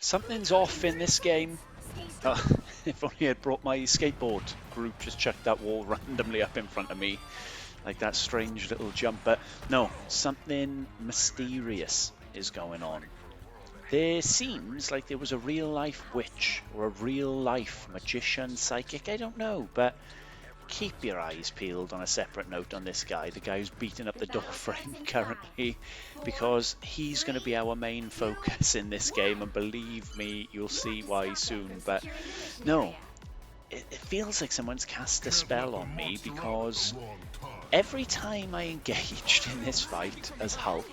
Something's off in this game. Uh, if only I'd brought my skateboard group, just chucked that wall randomly up in front of me, like that strange little jump. But no, something mysterious is going on. There seems like there was a real life witch or a real life magician, psychic, I don't know, but keep your eyes peeled on a separate note on this guy, the guy who's beating up the door frame currently, because he's going to be our main focus in this game, and believe me, you'll see why soon. But no, it feels like someone's cast a spell on me, because every time I engaged in this fight as Hulk,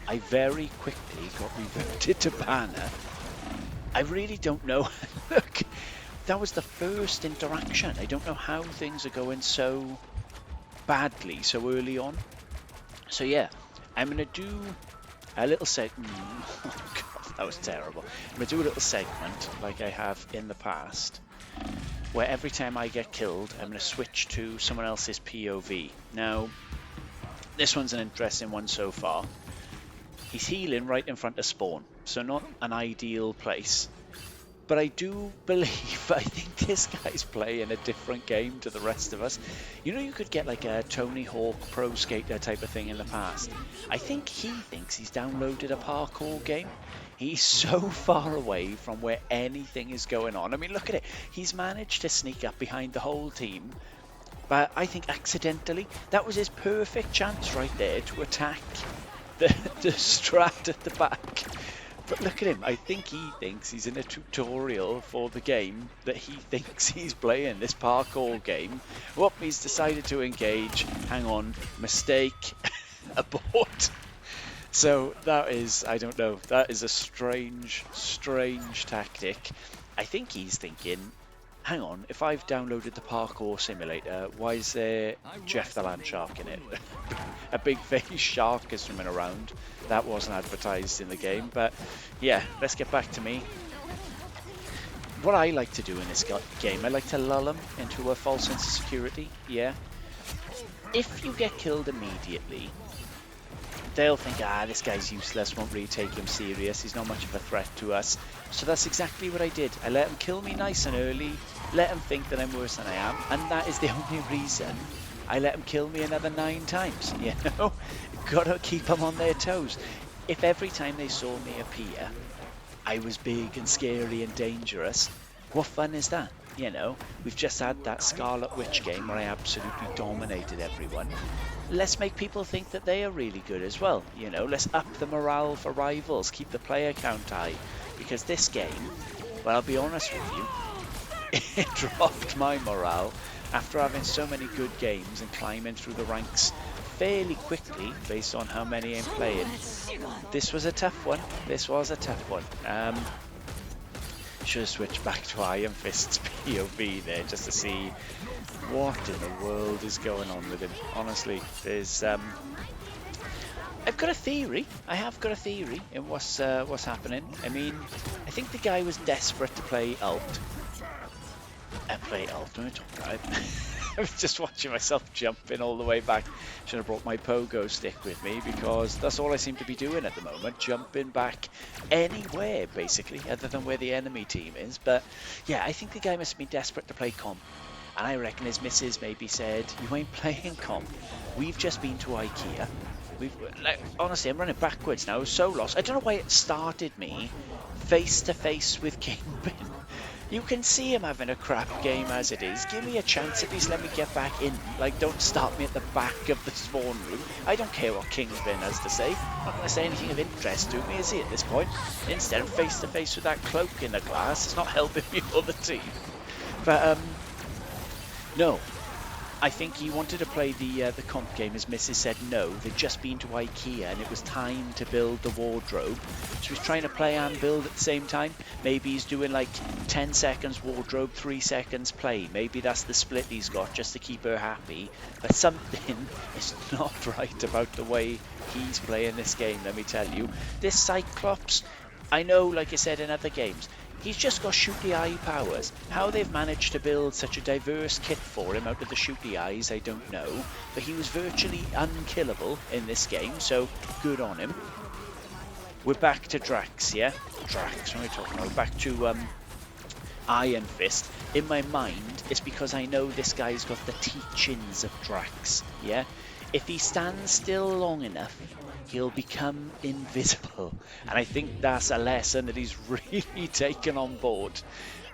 I very quickly got reverted to Banner. I really don't know. Look, that was the first interaction. I don't know how things are going so badly so early on. So yeah, I'm going to do a little segment. Oh god, that was terrible. I'm going to do a little segment like I have in the past, where every time I get killed, I'm going to switch to someone else's POV. Now, this one's an interesting one so far. He's healing right in front of spawn, so not an ideal place. But I do believe, I think this guy's playing a different game to the rest of us. You know, you could get like a Tony Hawk Pro Skater type of thing in the past. I think he thinks he's downloaded a parkour game. He's so far away from where anything is going on. I mean, look at it. He's managed to sneak up behind the whole team. But I think accidentally, that was his perfect chance right there to attack the strat at the back. But look at him, I think he thinks he's in a tutorial for the game that he thinks he's playing, this parkour game. Whoop, he's decided to engage. Hang on, mistake, abort. So that is, I don't know, that is a strange, strange tactic. I think he's thinking, hang on, if I've downloaded the parkour simulator, why is there Jeff the Land Shark in it? A big face shark is swimming around. That wasn't advertised in the game, but yeah, let's get back to me. What I like to do in this game, I like to lull them into a false sense of security, yeah. If you get killed immediately, they'll think, this guy's useless, won't really take him serious, he's not much of a threat to us. So that's exactly what I did. I let him kill me nice and early, let him think that I'm worse than I am, and that is the only reason I let him kill me another 9 times, you know? Gotta keep them on their toes. If every time they saw me appear, I was big and scary and dangerous, what fun is that? You know, we've just had that Scarlet Witch game where I absolutely dominated everyone. Let's make people think that they are really good as well. You know, let's up the morale for rivals, keep the player count high. Because this game, well, I'll be honest with you, it dropped my morale after having so many good games and climbing through the ranks fairly quickly based on how many I'm playing. This was a tough one. This was a tough one. Should have switched back to Iron Fist's POV there just to see what in the world is going on with him. Honestly, there's I've got a theory. I have got a theory in what's happening. I mean, I think the guy was desperate to play alt. Play alt. What am I talking about? I was just watching myself jumping all the way back. Should have brought my pogo stick with me because that's all I seem to be doing at the moment. Jumping back anywhere, basically, other than where the enemy team is. But yeah, I think the guy must have been desperate to play comp. And I reckon his missus maybe said, you ain't playing comp. We've just been to IKEA. Honestly, I'm running backwards now. I was so lost. I don't know why it started me face to face with Kingpin. You can see him having a crap game as it is. Give me a chance, at least let me get back in. Like, don't start me at the back of the spawn room. I don't care what Kingpin has to say. Not going to say anything of interest to me, is he, at this point? Instead, I'm face to face with that cloak in the glass. It's not helping me or the team. But, no. I think he wanted to play the comp game. His missus said no. They'd just been to IKEA and it was time to build the wardrobe. So he's trying to play and build at the same time. Maybe he's doing like 10 seconds wardrobe, 3 seconds play. Maybe that's the split he's got just to keep her happy. But something is not right about the way he's playing this game, let me tell you. This Cyclops, I know, like I said in other games, he's just got shooty eye powers. How they've managed to build such a diverse kit for him out of the shooty eyes, I don't know. But he was virtually unkillable in this game, so good on him. we're back to Drax, yeah? Drax, what are we talking about? We're back to Iron Fist. In my mind, it's because I know this guy's got the teachings of Drax, yeah? If he stands still long enough, he'll become invisible. And I think that's a lesson that he's really taken on board.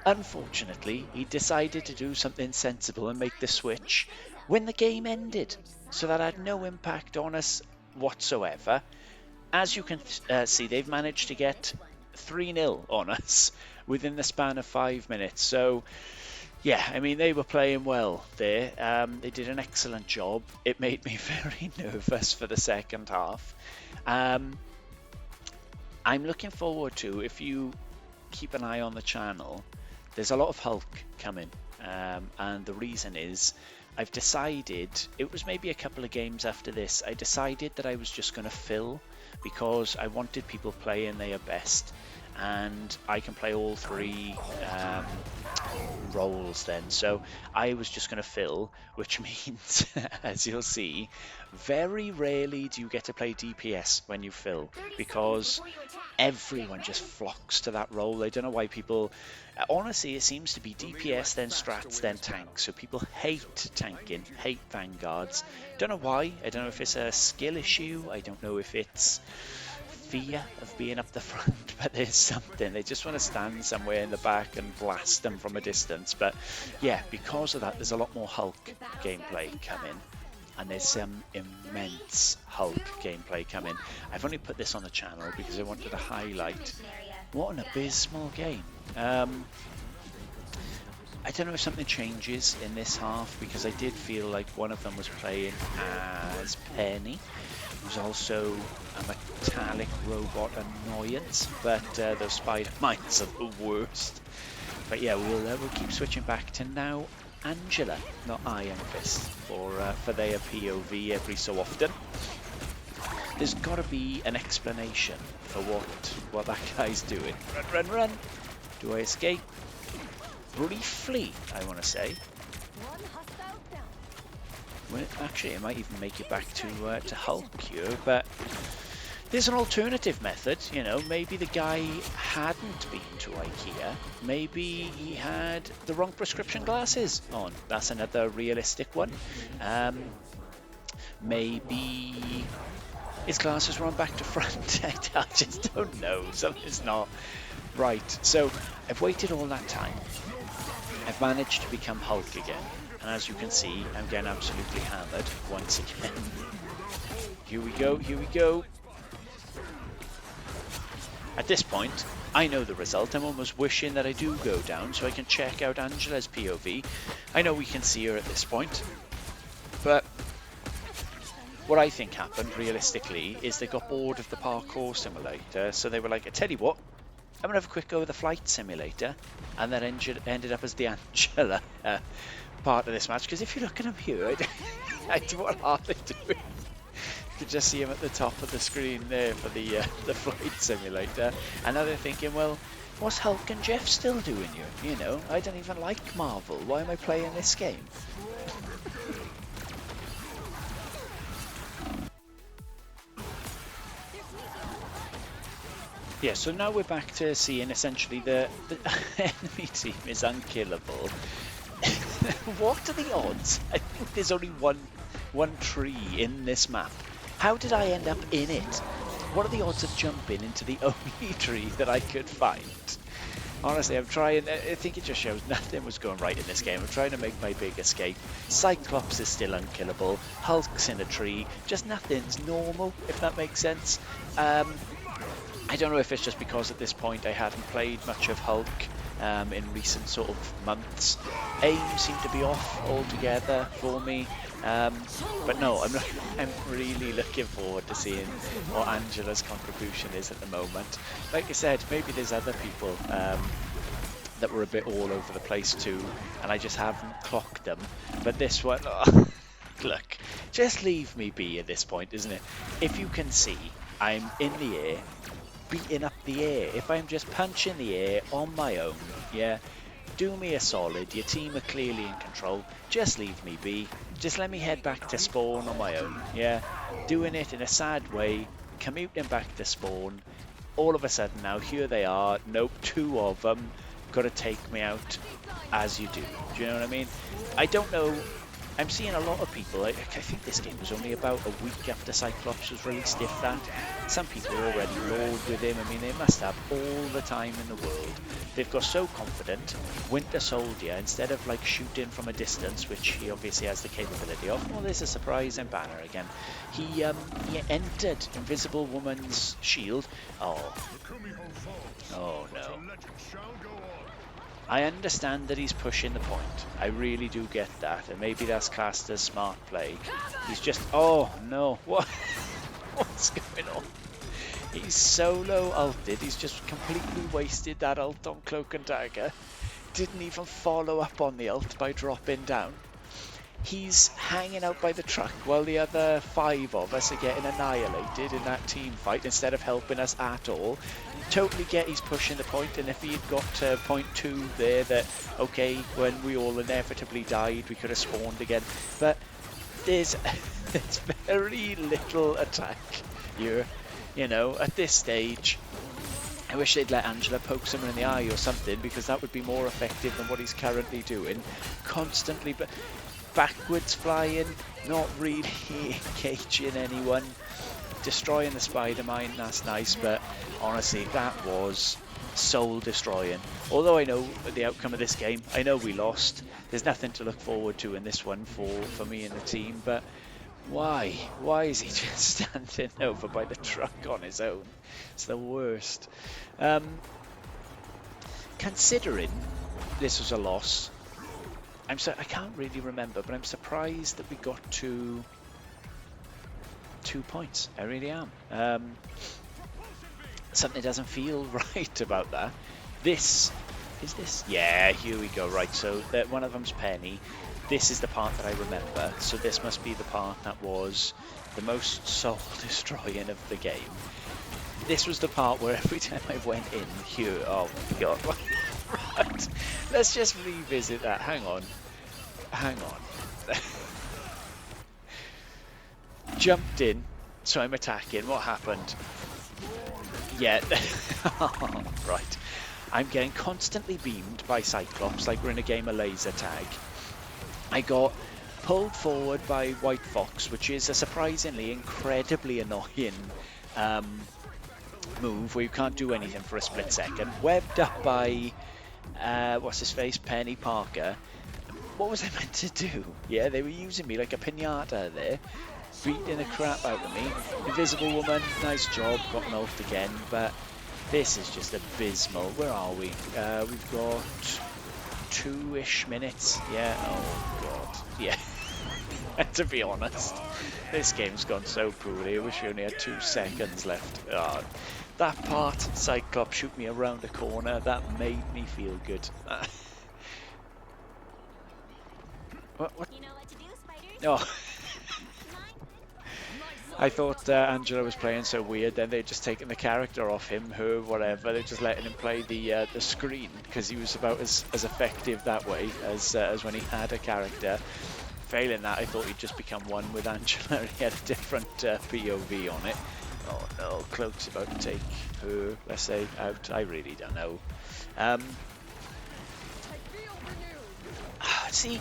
Unfortunately, he decided to do something sensible and make the switch when the game ended, so that had no impact on us whatsoever. As you can see, they've managed to get 3-0 on us within the span of 5 minutes. So, yeah, I mean, they were playing well there. They did an excellent job. It made me very nervous for the second half. I'm looking forward to, if you keep an eye on the channel, there's a lot of Hulk coming. And the reason is, I've decided, it was maybe a couple of games after this, I decided that I was just going to fill because I wanted people playing their best, and I can play all three roles then. So I was just going to fill, which means, as you'll see, very rarely do you get to play DPS when you fill, because everyone just flocks to that role. I don't know why people, honestly, it seems to be DPS, then strats, then tanks. So people hate tanking, hate vanguards. Don't know why. I don't know if it's a skill issue. I don't know if it's fear of being up the front, but there's something. They just want to stand somewhere in the back and blast them from a distance. But yeah, because of that, there's a lot more Hulk gameplay coming. And there's some immense Hulk gameplay coming. I've only put this on the channel because I wanted to highlight what an abysmal game. I don't know if something changes in this half, because I did feel like one of them was playing as Penny, who's also a metallic robot annoyance, but those spider mines are the worst. But yeah, we'll keep switching back to now Angela, not Iron Fist, for their POV every so often. There's got to be an explanation for what that guy's doing. Run, run, run! Do I escape? Briefly, I want to say. Well, actually, it might even make it back to Hulk here, but there's an alternative method. You know, maybe the guy hadn't been to IKEA. Maybe he had the wrong prescription glasses on. That's another realistic one. Maybe his glasses were on back to front. I just don't know. Something's not right. So I've waited all that time. I've managed to become Hulk again. And as you can see, I'm getting absolutely hammered once again. Here we go, here we go. At this point, I know the result. I'm almost wishing that I do go down so I can check out Angela's POV. I know we can see her at this point, but what I think happened, realistically, is they got bored of the parkour simulator, so they were like, I tell you what, I'm going to have a quick go with the flight simulator, and that ended up as the Angela part of this match, because if you look at him here, what are they doing? You can just see him at the top of the screen there for the flight simulator, and now they're thinking, well, what's Hulk and Jeff still doing here? You know, I don't even like Marvel. Why am I playing this game? Yeah, so now we're back to seeing essentially the enemy team is unkillable. What are the odds? I think there's only one tree in this map. How did I end up in it? What are the odds of jumping into the only tree that I could find? Honestly, I'm trying. I think it just shows nothing was going right in this game. I'm trying to make my big escape. Cyclops is still unkillable. Hulk's in a tree. Just nothing's normal, if that makes sense. I don't know if it's just because at this point I hadn't played much of Hulk in recent sort of months. Aim seemed to be off altogether for me. But no, I'm really looking forward to seeing what Angela's contribution is at the moment. Like I said, maybe there's other people that were a bit all over the place too, and I just haven't clocked them. But this one, oh, look, just leave me be at this point, isn't it? If you can see, I'm in the air, beating up the air. If I'm just punching the air on my own, yeah, do me a solid. Your team are clearly in control. Just leave me be. Just let me head back to spawn on my own, yeah. Doing it in a sad way, commuting back to spawn. all of a sudden now, here they are. Nope, 2 of them. Got to take me out as you do. Do you know what I mean? I don't know. I'm seeing a lot of people, I think this game was only about a week after Cyclops was released, if that. Some people are already rolled with him. I mean, they must have all the time in the world. They've got so confident. Winter Soldier, instead of like shooting from a distance, which he obviously has the capability of, well, there's a surprise in Banner again. He entered Invisible Woman's shield. Oh no. I understand that he's pushing the point. I really do get that. And maybe that's Caster's smart play. He's just... Oh, no. What? What's going on? He's solo ulted. He's just completely wasted that ult on Cloak and Dagger. Didn't even follow up on the ult by dropping down. He's hanging out by the truck while the other 5 of us are getting annihilated in that team fight instead of helping us at all. Totally get he's pushing the point, and if he had got to point 2 there, that okay, when we all inevitably died, we could have spawned again. But there's very little attack here, you know, at this stage. I wish they'd let Angela poke someone in the eye or something, because that would be more effective than what he's currently doing. Constantly, but backwards flying, not really engaging anyone. Destroying the spider mine, that's nice, but honestly, that was soul destroying. Although I know the outcome of this game, I know we lost. There's nothing to look forward to in this one for me and the team, but why? Why is he just standing over by the truck on his own? It's the worst. Considering this was a loss, I can't really remember, but I'm surprised that we got to 2 points. I really am. Something doesn't feel right about that. Is this? Yeah, here we go. Right, so one of them's Penny. This is the part that I remember. So this must be the part that was the most soul destroying of the game. This was the part where every time I went in here, oh my god. Right, let's just revisit that. Hang on. Jumped in, so I'm attacking. What happened? Yeah, right. I'm getting constantly beamed by Cyclops like we're in a game of laser tag. I got pulled forward by White Fox, which is a surprisingly incredibly annoying move where you can't do anything for a split second. Webbed up by, what's his face, Penny Parker. What was I meant to do? Yeah, they were using me like a piñata there. Beating the crap out of me. Invisible Woman, nice job, got an ult again, but this is just abysmal. Where are we? We've got 2-ish minutes. Yeah, oh god. Yeah. To be honest, this game's gone so poorly. I wish we only had 2 seconds left. Oh, that part, Cyclops shoot me around the corner, that made me feel good. What? You know what to do, spiders? Oh. I thought Angela was playing so weird, then they'd just taken the character off him, her, whatever. They're just letting him play the screen, because he was about as effective that way as when he had a character. Failing that, I thought he'd just become one with Angela. He had a different POV on it. Oh no, Cloak's about to take her, let's say, out. I really don't know. See,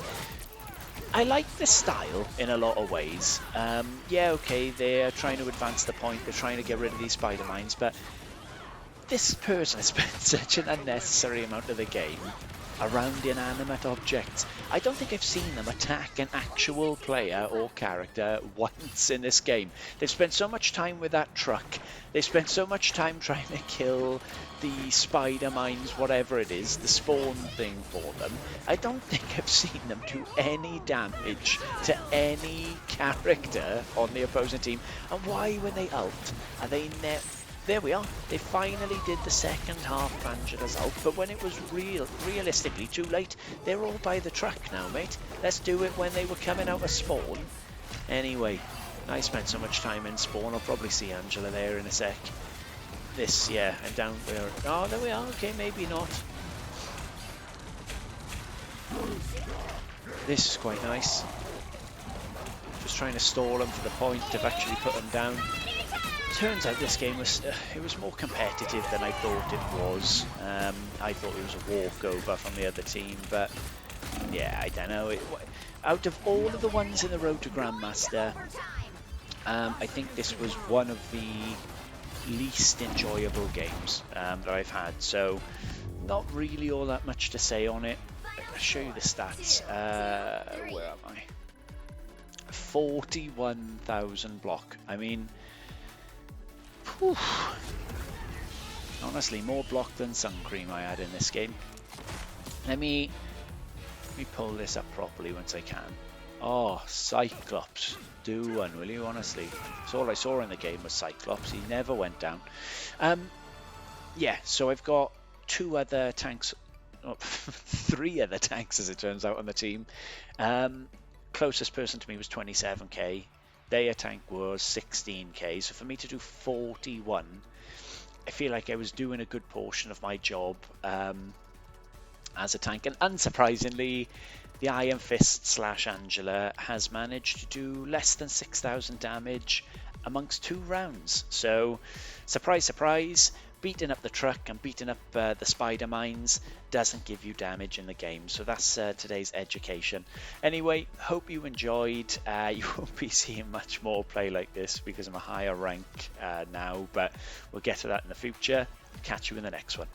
I like the style in a lot of ways. Yeah, okay, they're trying to advance the point, they're trying to get rid of these spider mines, but this person has spent such an unnecessary amount of the game around inanimate objects. I don't think I've seen them attack an actual player or character once in this game. They've spent so much time with that truck, they've spent so much time trying to kill the spider mines, whatever it is, the spawn thing for them. I don't think I've seen them do any damage to any character on the opposing team. And why, when they ult, are they there we are. They finally did the second half of Angela's ult, but when it was realistically too late, they're all by the truck now, mate. Let's do it when they were coming out of spawn. Anyway, I spent so much time in spawn, I'll probably see Angela there in a sec. This, yeah, and down there. Oh, there we are. Okay, maybe not. This is quite nice. Just trying to stall them for the point to actually put them down. turns out this game was it was more competitive than I thought it was. I thought it was a walkover from the other team, but yeah, I don't know. Out of all of the ones in the road to Grandmaster, I think this was one of the least enjoyable games that I've had. So not really all that much to say on it. I'll show you the stats. Where am I? 41,000 block. I mean, whew. Honestly, more block than sun cream I had in this game. Let me pull this up properly once I can. Oh, Cyclops. Do one, will you? Honestly, that's all I saw in the game was Cyclops. He never went down. Yeah, so I've got two other tanks, oh, three other tanks as it turns out on the team. Closest person to me was 27k. Their tank was 16k. So for me to do 41, I feel like I was doing a good portion of my job as a tank. And unsurprisingly, the Iron Fist / Angela has managed to do less than 6,000 damage amongst 2 rounds. So, surprise, surprise, beating up the truck and beating up the spider mines doesn't give you damage in the game. So that's today's education. Anyway, hope you enjoyed. You won't be seeing much more play like this because I'm a higher rank now, but we'll get to that in the future. Catch you in the next one.